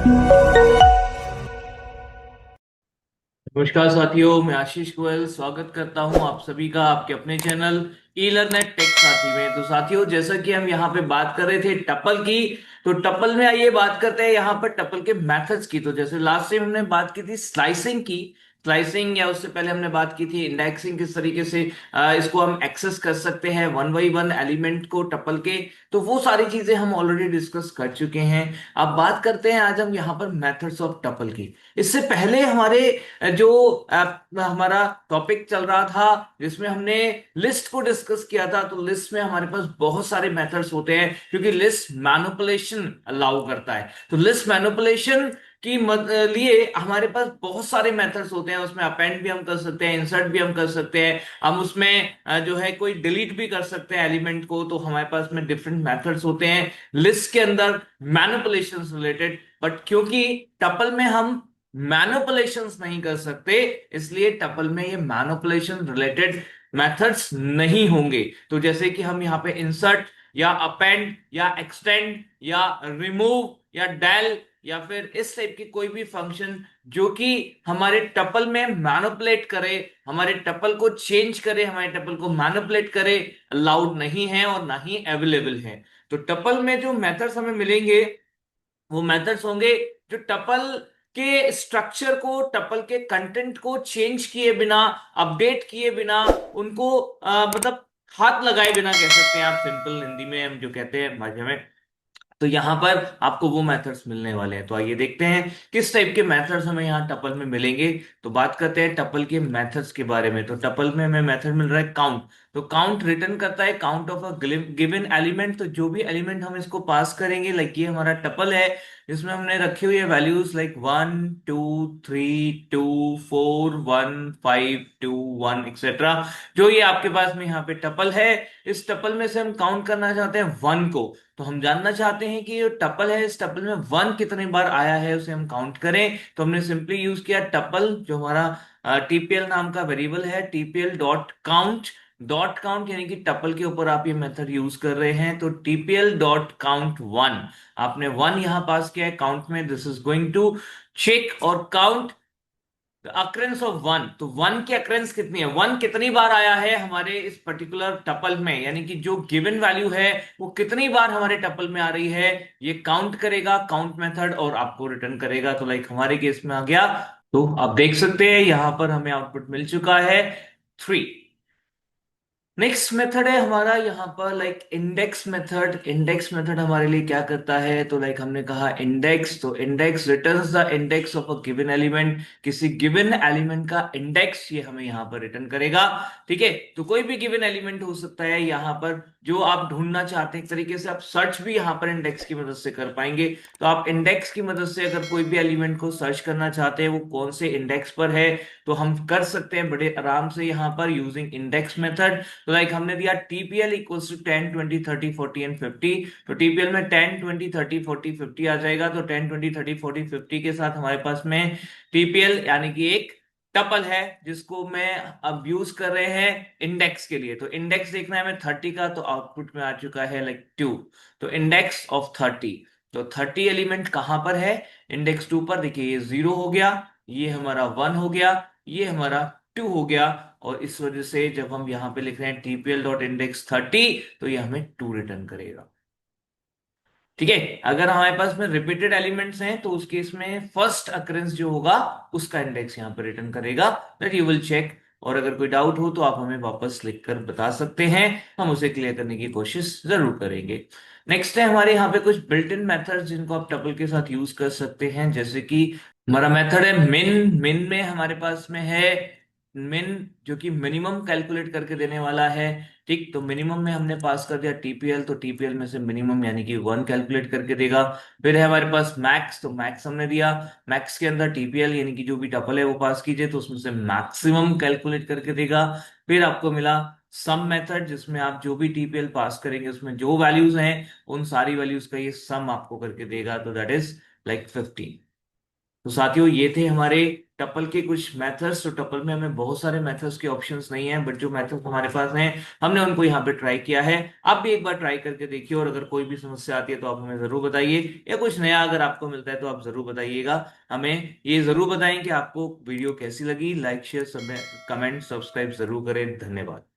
नमस्कार साथियों, मैं आशीष गोयल स्वागत करता हूं आप सभी का आपके अपने चैनल ई लर्नेट टेक साथी में। तो साथियों, जैसा कि हम यहां पे बात कर रहे थे टपल की, तो टपल में आइए बात करते हैं यहां पर टपल के मेथड्स की। तो जैसे लास्ट टाइम हमने बात की थी स्लाइसिंग की, स्लाइसिंग या उससे पहले हमने बात की थी इंडेक्सिंग, किस तरीके से इसको हम एक्सेस कर सकते हैं वन बाई वन एलिमेंट को टपल के। तो वो सारी चीजें हम ऑलरेडी डिस्कस कर चुके हैं। अब बात करते हैं आज हम यहाँ पर मेथड्स ऑफ टपल की। इससे पहले हमारे जो हमारा टॉपिक चल रहा था जिसमें हमने लिस्ट को डिस्कस किया था, तो लिस्ट में हमारे पास बहुत सारे मेथड्स होते हैं क्योंकि लिस्ट मैनिपुलेशन अलाउ करता है। तो लिस्ट मैनिपुलेशन की लिए हमारे पास बहुत सारे मेथड्स होते हैं। उसमें अपेंड भी हम कर सकते हैं, इंसर्ट भी हम कर सकते हैं, हम उसमें जो है कोई डिलीट भी कर सकते हैं एलिमेंट को। तो हमारे पास में डिफरेंट मेथड्स होते हैं लिस्ट के अंदर मैनिपुलेशन रिलेटेड। बट क्योंकि टपल में हम मैनिपुलेशंस नहीं कर सकते, इसलिए टपल में ये मैनिपुलेशन रिलेटेड मेथड्स नहीं होंगे। तो जैसे कि हम यहाँ पे इंसर्ट या अपेंड या एक्सटेंड या रिमूव या डेल या फिर इस टाइप की कोई भी फंक्शन जो कि हमारे टपल में मैनिपुलेट करे, हमारे टपल को चेंज करे, हमारे टपल को मैनिपुलेट करे, अलाउड नहीं है और ना ही अवेलेबल है। तो टपल में जो मेथड्स हमें मिलेंगे वो मेथड्स होंगे जो टपल के स्ट्रक्चर को, टपल के कंटेंट को चेंज किए बिना, अपडेट किए बिना, उनको मतलब हाथ लगाए बिना कह सकते हैं आप, सिंपल हिंदी में हम जो कहते हैं भाषा में। तो यहां पर आपको वो मेथड्स मिलने वाले हैं। तो आइए देखते हैं किस टाइप के मेथड्स हमें यहाँ टपल में मिलेंगे। तो बात करते हैं टपल के मेथड्स के बारे में। तो टपल में हमें मेथड मिल रहा है काउंट। तो काउंट रिटर्न करता है count of a given element. तो जो भी एलिमेंट हम इसको पास करेंगे, लाइक ये हमारा टपल है, इसमें हमने रखी हुई है वैल्यूज लाइक 1 2 3 2 4 1 5 2 1 एक्सेट्रा। जो ये आपके पास में यहाँ पे टपल है, इस टपल में से हम काउंट करना चाहते हैं वन को। तो हम जानना चाहते हैं कि जो टपल है, इस टपल में वन कितनी बार आया है उसे हम काउंट करें। तो हमने सिंपली यूज किया टपल, जो हमारा टीपीएल नाम का वेरिएबल है, TPL dot count. Dot count यानी कि टपल के ऊपर आप ये मेथड यूज कर रहे हैं, तो टीपीएल डॉट काउंट वन। आपने वन यहां पास किया है काउंट में, this is going to check और काउंट अक्रेंस ऑफ वन। तो वन की अक्रेंस कितनी है, वन कितनी बार आया है हमारे इस पर्टिकुलर टपल में, यानी कि जो गिवन वैल्यू है वो कितनी बार हमारे टपल में आ रही है, ये काउंट करेगा काउंट मेथड और आपको रिटर्न करेगा। तो लाइक हमारे केस में आ गया। तो आप देख सकते हैं यहां पर हमें आउटपुट मिल चुका है 3। नेक्स्ट मेथड है हमारा यहाँ पर like index method. Index method हमारे लिए क्या करता है, तो लाइक हमने कहा इंडेक्स, तो index returns the index of a given element. किसी गिवन एलिमेंट का इंडेक्स ये हमें यहाँ पर रिटर्न करेगा। ठीक है, तो कोई भी गिवन एलिमेंट हो सकता है यहाँ पर जो आप ढूंढना चाहते हैं। एक तरीके से आप सर्च भी यहाँ पर इंडेक्स की मदद से कर पाएंगे। तो आप इंडेक्स की मदद से अगर कोई भी एलिमेंट को सर्च करना चाहते हैं वो कौन से इंडेक्स पर है, तो हम कर सकते हैं बड़े आराम से यहाँ पर यूजिंग इंडेक्स मेथड। तो लाइक हमने दिया टीपीएल इक्वल्स टू 10 20 30 40 एंड 50। तो टीपीएल में 10 20 30 40 50 आ जाएगा। तो 10 20 30 40 50 के साथ हमारे पास में टीपीएल यानी कि एक टपल है जिसको मैं अब यूज कर रहे हैं इंडेक्स के लिए। तो इंडेक्स देखना है हमें 30 का, तो आउटपुट में आ चुका है लाइक 2। तो इंडेक्स ऑफ 30, तो 30 एलिमेंट कहां पर है, इंडेक्स 2 पर। देखिए ये 0 हो गया, ये हमारा 1 हो गया, ये हमारा 2 हो गया। और इस वजह से जब हम यहां पे लिख रहे हैं टीपीएल डॉट इंडेक्स 30, तो ये हमें 2 रिटर्न करेगा। ठीक है, अगर हमारे पास में रिपीटेड एलिमेंट्स हैं तो उस केस में फर्स्ट अकरेंस जो होगा उसका इंडेक्स यहां पर रिटर्न करेगा, दैट यू विल चेक। और अगर कोई डाउट हो तो आप हमें वापस लिखकर बता सकते हैं, हम उसे क्लियर करने की कोशिश जरूर करेंगे। नेक्स्ट है हमारे यहाँ पे कुछ बिल्ट इन मेथड्स जिनको आप टपल के साथ यूज कर सकते हैं। जैसे कि हमारा मेथड है मिन। मिन में हमारे पास में है मिन, जो कि मिनिमम कैलकुलेट करके देने वाला है। ठीक, तो मिनिमम में हमने पास कर दिया टीपीएल, तो टीपीएल में से मिनिमम यानी कि 1 कैलकुलेट करके देगा। फिर है हमारे पास मैक्स, तो मैक्स हमने दिया, मैक्स के अंदर टीपीएल यानी कि जो भी टपल है वो पास कीजिए, तो उसमें से मैक्सिमम कैलकुलेट करके देगा। फिर आपको मिला सम मेथड, जिसमें आप जो भी टीपीएल पास करेंगे उसमें जो वैल्यूज हैं उन सारी वैल्यूज का ये सम आपको करके देगा, तो दैट इज लाइक 15। तो साथियों ये थे हमारे टपल के कुछ मेथड्स, तो टपल में हमें बहुत सारे मेथड्स के ऑप्शंस नहीं है, बट जो मेथड्स हमारे पास हैं हमने उनको यहाँ पे ट्राई किया है। आप भी एक बार ट्राई करके देखिए, और अगर कोई भी समस्या आती है तो आप हमें जरूर बताइए, या कुछ नया अगर आपको मिलता है तो आप जरूर बताइएगा। हमें ये जरूर बताएं कि आपको वीडियो कैसी लगी। लाइक शेयर सब, कमेंट सब्सक्राइब जरूर करें। धन्यवाद।